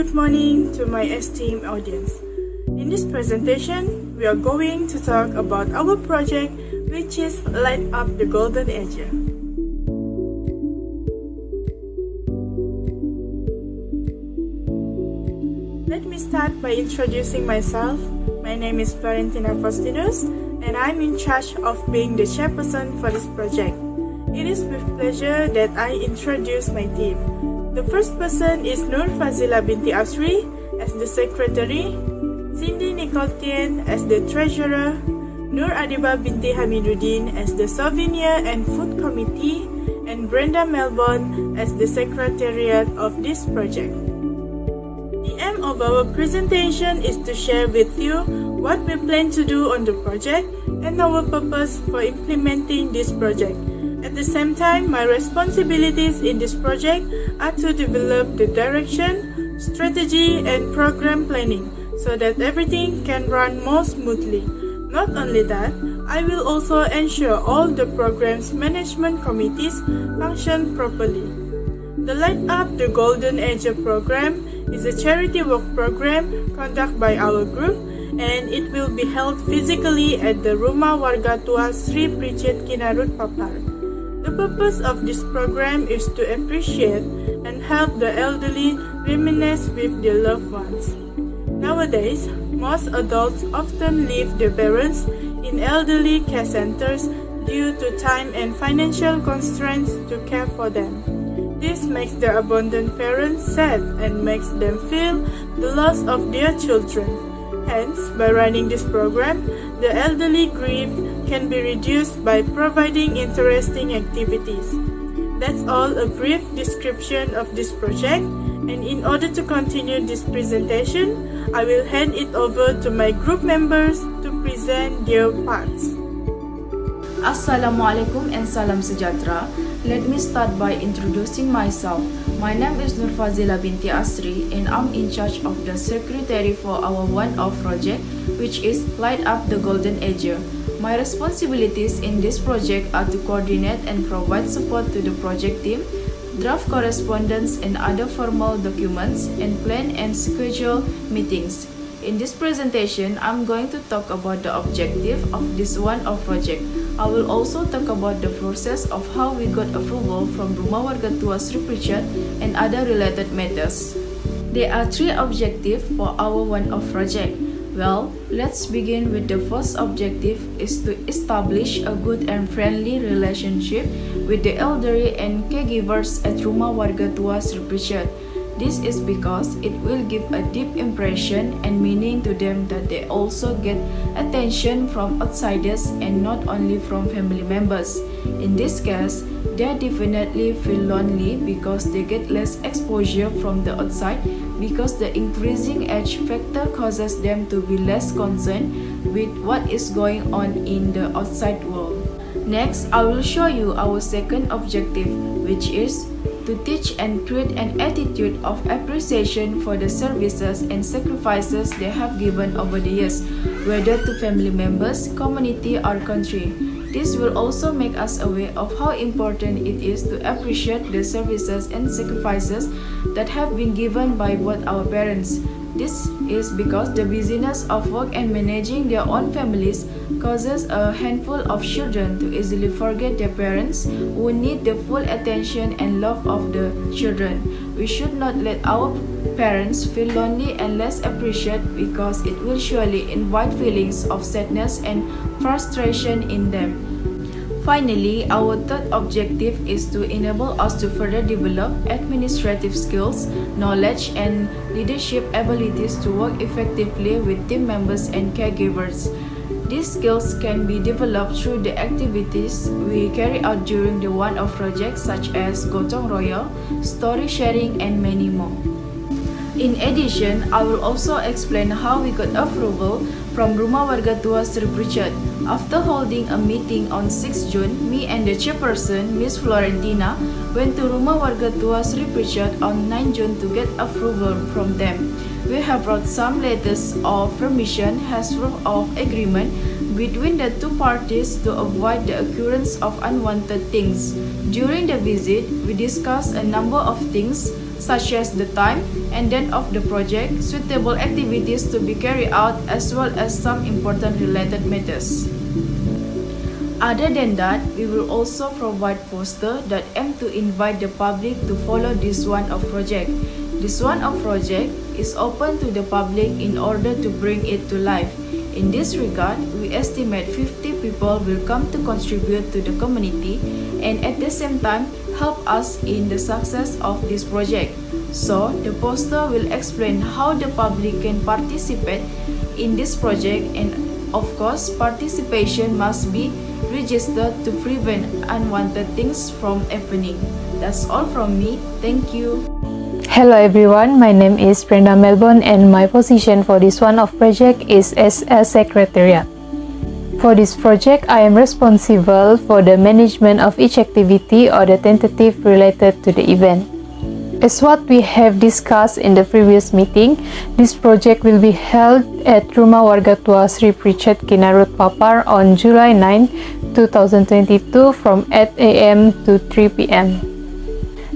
good morning to my esteemed audience. In this presentation, we are going to talk about our project, which is Light Up the Golden Age. Let me start by introducing myself. My name is Valentina Faustinus, and I'm in charge of being the chairperson for this project. It is with pleasure that I introduce my team. The first person is Nur Fazila binti Asri as the secretary, Cindy Nicole Tien as the treasurer, Nur Adiba binti Hamiduddin as the souvenir and food committee, and Brenda Melbourne as the secretariat of this project. The aim of our presentation is to share with you what we plan to do on the project and our purpose for implementing this project. At the same time, my responsibilities in this project are to develop the direction, strategy, and program planning so that everything can run more smoothly. Not only that, I will also ensure all the program's management committees function properly. The Light Up the Golden Age program is a charity work program conducted by our group, and it will be held physically at the Rumah Warga Tua Sri Prijit Kinarut Papar. The purpose of this program is to appreciate and help the elderly reminisce with their loved ones. Nowadays, most adults often leave their parents in elderly care centers due to time and financial constraints to care for them. This makes the abandoned parents sad and makes them feel the loss of their children. Hence, by running this program, the elderly grief can be reduced by providing interesting activities. That's all a brief description of this project, and in order to continue this presentation, I will hand it over to my group members to present their parts. Assalamualaikum and salam sejahtera. Let me start by introducing myself. My name is Nur Fazila binti Asri, and I'm in charge of the secretary for our one-off project, which is Light Up the Golden Age. My responsibilities in this project are to coordinate and provide support to the project team, draft correspondence and other formal documents, and plan and schedule meetings. In this presentation, I'm going to talk about the objective of this one-off project. I will also talk about the process of how we got approval from Rumah Warga Tua Sri Prijat and other related matters. There are three objectives for our one-off project. Well, let's begin with the first objective is to establish a good and friendly relationship with the elderly and caregivers at Rumah Warga Tua Sri Prijat. This is because it will give a deep impression and meaning to them that they also get attention from outsiders and not only from family members. In this case, they definitely feel lonely because they get less exposure from the outside because the increasing age factor causes them to be less concerned with what is going on in the outside world. Next, I will show you our second objective, which is to teach and create an attitude of appreciation for the services and sacrifices they have given over the years, whether to family members, community, or country. This will also make us aware of how important it is to appreciate the services and sacrifices that have been given by both our parents. This is because the busyness of work and managing their own families causes a handful of children to easily forget their parents who need the full attention and love of the children. We should not let our parents feel lonely and less appreciated because it will surely invite feelings of sadness and frustration in them. Finally, our third objective is to enable us to further develop administrative skills, knowledge, and leadership abilities to work effectively with team members and caregivers. These skills can be developed through the activities we carry out during the one-off projects such as Gotong Royong, story sharing, and many more. In addition, I will also explain how we got approval from Rumah Warga Tua Sri Prijat. After holding a meeting on 6 June, me and the chairperson, Miss Florentina, went to Rumah Warga Tua Sri Prijat on 9 June to get approval from them. We have brought some letters of permission as proof of agreement between the two parties to avoid the occurrence of unwanted things. During the visit, we discussed a number of things such as the time and date of the project, suitable activities to be carried out, as well as some important related matters. Other than that, we will also provide posters that aim to invite the public to follow this one-off project. This one-off project is open to the public in order to bring it to life. In this regard, we estimate 50 people will come to contribute to the community and at the same time help us in the success of this project. So, the poster will explain how the public can participate in this project, and of course, participation must be registered to prevent unwanted things from happening. That's all from me. Thank you. Hello everyone, my name is Brenda Melbourne and my position for this one-off project is as a secretariat. For this project, I am responsible for the management of each activity or the tentative related to the event. As what we have discussed in the previous meeting, this project will be held at Rumah Warga Tua Sri Pritchard Kinarut Papar on July 9, 2022 from 8 a.m. to 3 p.m.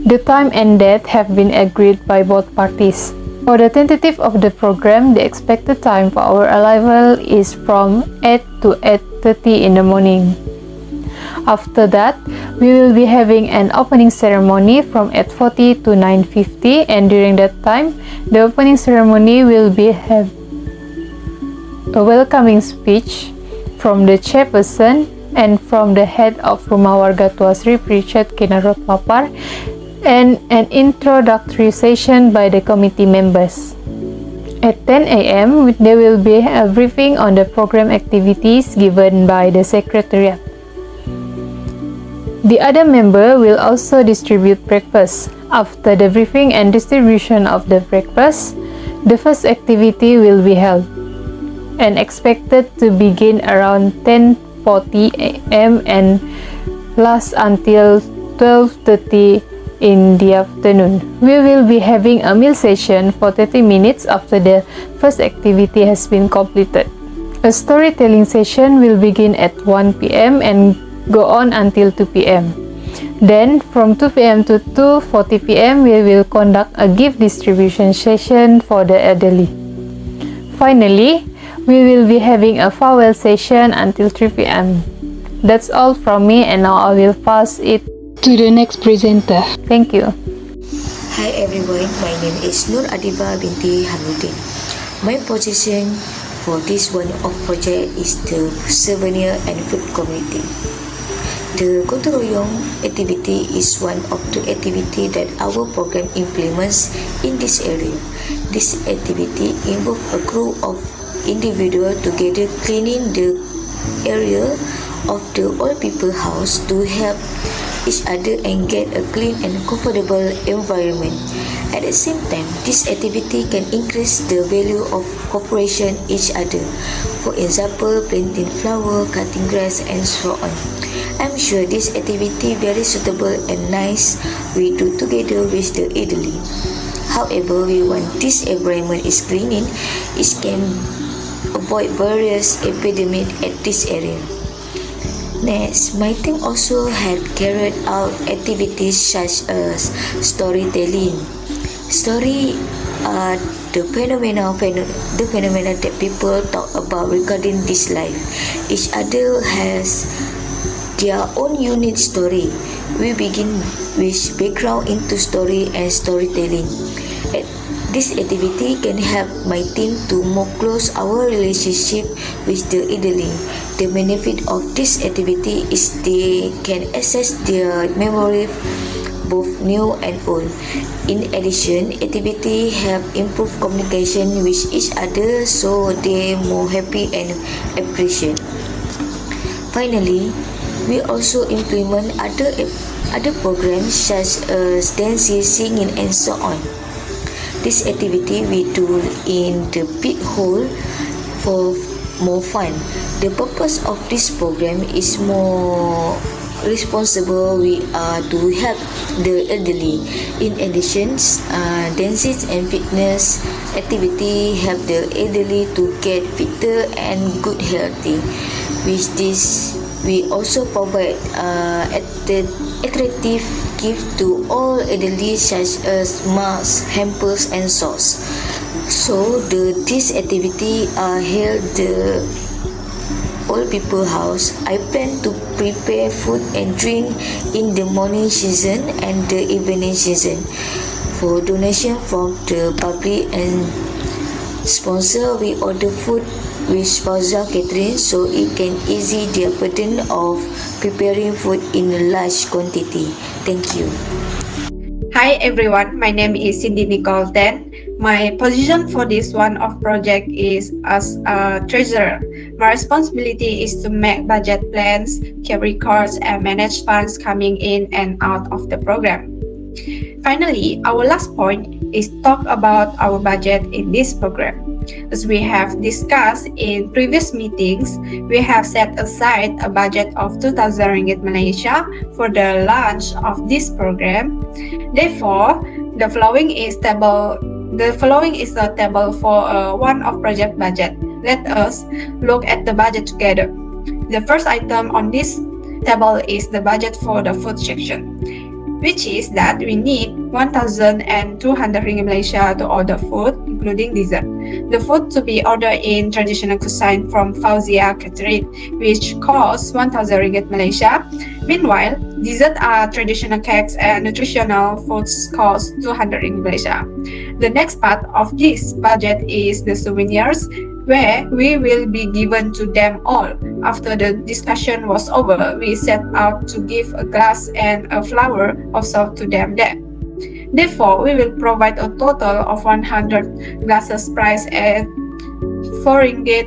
The time and date have been agreed by both parties. For the tentative of the program, the expected time for our arrival is from 8 to 8:30 in the morning. After that, we will be having an opening ceremony from 8:40 to 9:50, and during that time, the opening ceremony will be have a welcoming speech from the chairperson and from the head of Rumah Warga Tua Sri Pritchard Kinarut Papar, and an introductory session by the committee members. At 10 a.m., there will be a briefing on the program activities given by the secretariat. The other member will also distribute breakfast. After the briefing and distribution of the breakfast, the first activity will be held and expected to begin around 10:40 a.m. and last until 12:30 in the afternoon. We will be having a meal session for 30 minutes after the first activity has been completed. A storytelling session will begin at 1 p.m. and go on until 2 p.m. Then, from 2 p.m. to 2:40 p.m., we will conduct a gift distribution session for the elderly. Finally, we will be having a farewell session until 3 p.m. That's all from me, and now I will pass it to the next presenter. Thank you. Hi everyone, my name is Nur Adiba binti Hamudin. My position for this one-off project is the souvenir and food community. The Gotong Royong activity is one of the activities that our program implements in this area. This activity involves a group of individuals together cleaning the area of the old people house to help each other and get a clean and comfortable environment. At the same time, this activity can increase the value of cooperation each other. For example, planting flower, cutting grass, and so on. I'm sure this activity very suitable and nice we do together with the elderly. However, we want this environment is cleaning, it can avoid various epidemics at this area. Next, my team also had carried out activities such as storytelling. Story are the phenomena that people talk about regarding this life. Each other has their own unique story. We begin with background into story and storytelling. This activity can help my team to more close our relationship with the elderly. The benefit of this activity is they can access their memory, both new and old. In addition, activity help improve communication with each other so they more happy and appreciate. Finally, we also implement other programs such as dancing, singing, and so on. This activity we do in the big hall for more fun. The purpose of this program is more responsible. We are to help the elderly. In addition, dances and fitness activity help the elderly to get fitter and good healthy. With this, we also provide attractive give to all elderly such as masks, hampers and sauce. So this activity are held the old people house. I plan to prepare food and drink in the morning season and the evening season. For donation from the public and sponsor, we order food with Spousa Catering so it can ease the burden of preparing food in a large quantity. Thank you. Hi everyone, my name is Cindy Nicole Ten. My position for this one-off project is as a treasurer. My responsibility is to make budget plans, keep records, and manage funds coming in and out of the program. Finally, our last point is talk about our budget in this program. As we have discussed in previous meetings, we have set aside a budget of 2,000 ringgit Malaysia for the launch of this program. Therefore, the following is a table for a one-off project budget. Let us look at the budget together. The first item on this table is the budget for the food section, which is that we need 1,200 ringgit Malaysia to order food, including dessert. The food to be ordered in traditional cuisine from Fauzia Catering, which costs 1,000 ringgit Malaysia. Meanwhile, dessert are traditional cakes and nutritional foods cost 200 ringgit Malaysia. The next part of this budget is the souvenirs, where we will be given to them all. After the discussion was over, we set out to give a glass and a flower of salt to them there. Therefore, we will provide a total of 100 glasses priced at 4 ringgit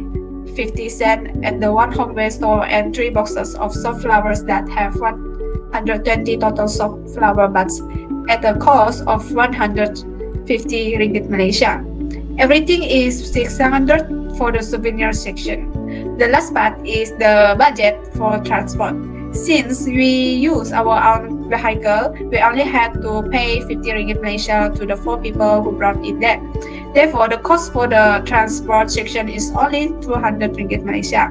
50 cents at the one homeware store and 3 boxes of soft flowers that have 120 total soft flower buds at a cost of 150 ringgit Malaysia. Everything is 600 for the souvenir section. The last part is the budget for transport. Since we use our own vehicle, we only had to pay 50 ringgit Malaysia to the 4 people who brought it there. Therefore, the cost for the transport section is only 200 ringgit Malaysia.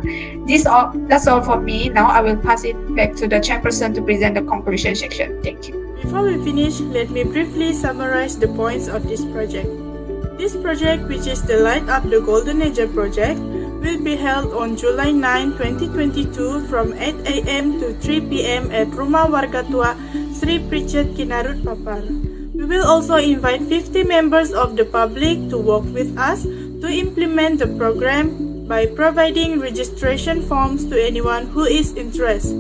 That's all for me. Now I will pass it back to the chairperson to present the conclusion section. Thank you. Before we finish, let me briefly summarize the points of this project. This project, which is the Light Up the Golden Age project, will be held on July 9, 2022 from 8 a.m. to 3 p.m. at Rumah Warga Tua Sri Pritchett Kinarut Papar. We will also invite 50 members of the public to work with us to implement the program by providing registration forms to anyone who is interested.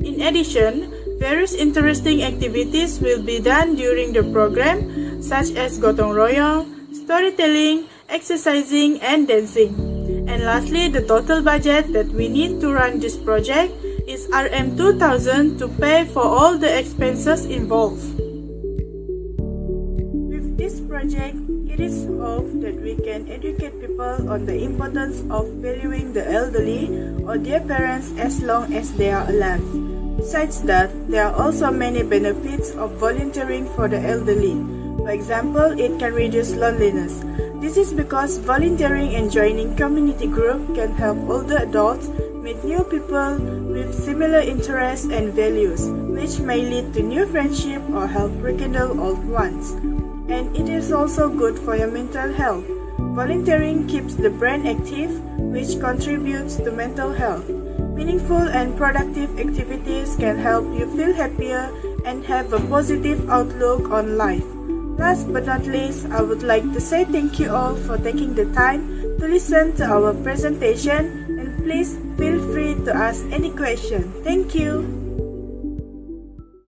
In addition, various interesting activities will be done during the program, such as gotong royong, storytelling, exercising, and dancing. And lastly, the total budget that we need to run this project is Rm2,000 to pay for all the expenses involved. With this project, it is hoped that we can educate people on the importance of valuing the elderly or their parents as long as they are alive. Besides that, there are also many benefits of volunteering for the elderly. For example, it can reduce loneliness. This is because volunteering and joining community group can help older adults meet new people with similar interests and values, which may lead to new friendship or help rekindle old ones. And it is also good for your mental health. Volunteering keeps the brain active, which contributes to mental health. Meaningful and productive activities can help you feel happier and have a positive outlook on life. Last but not least, I would like to say thank you all for taking the time to listen to our presentation, and please feel free to ask any question. Thank you.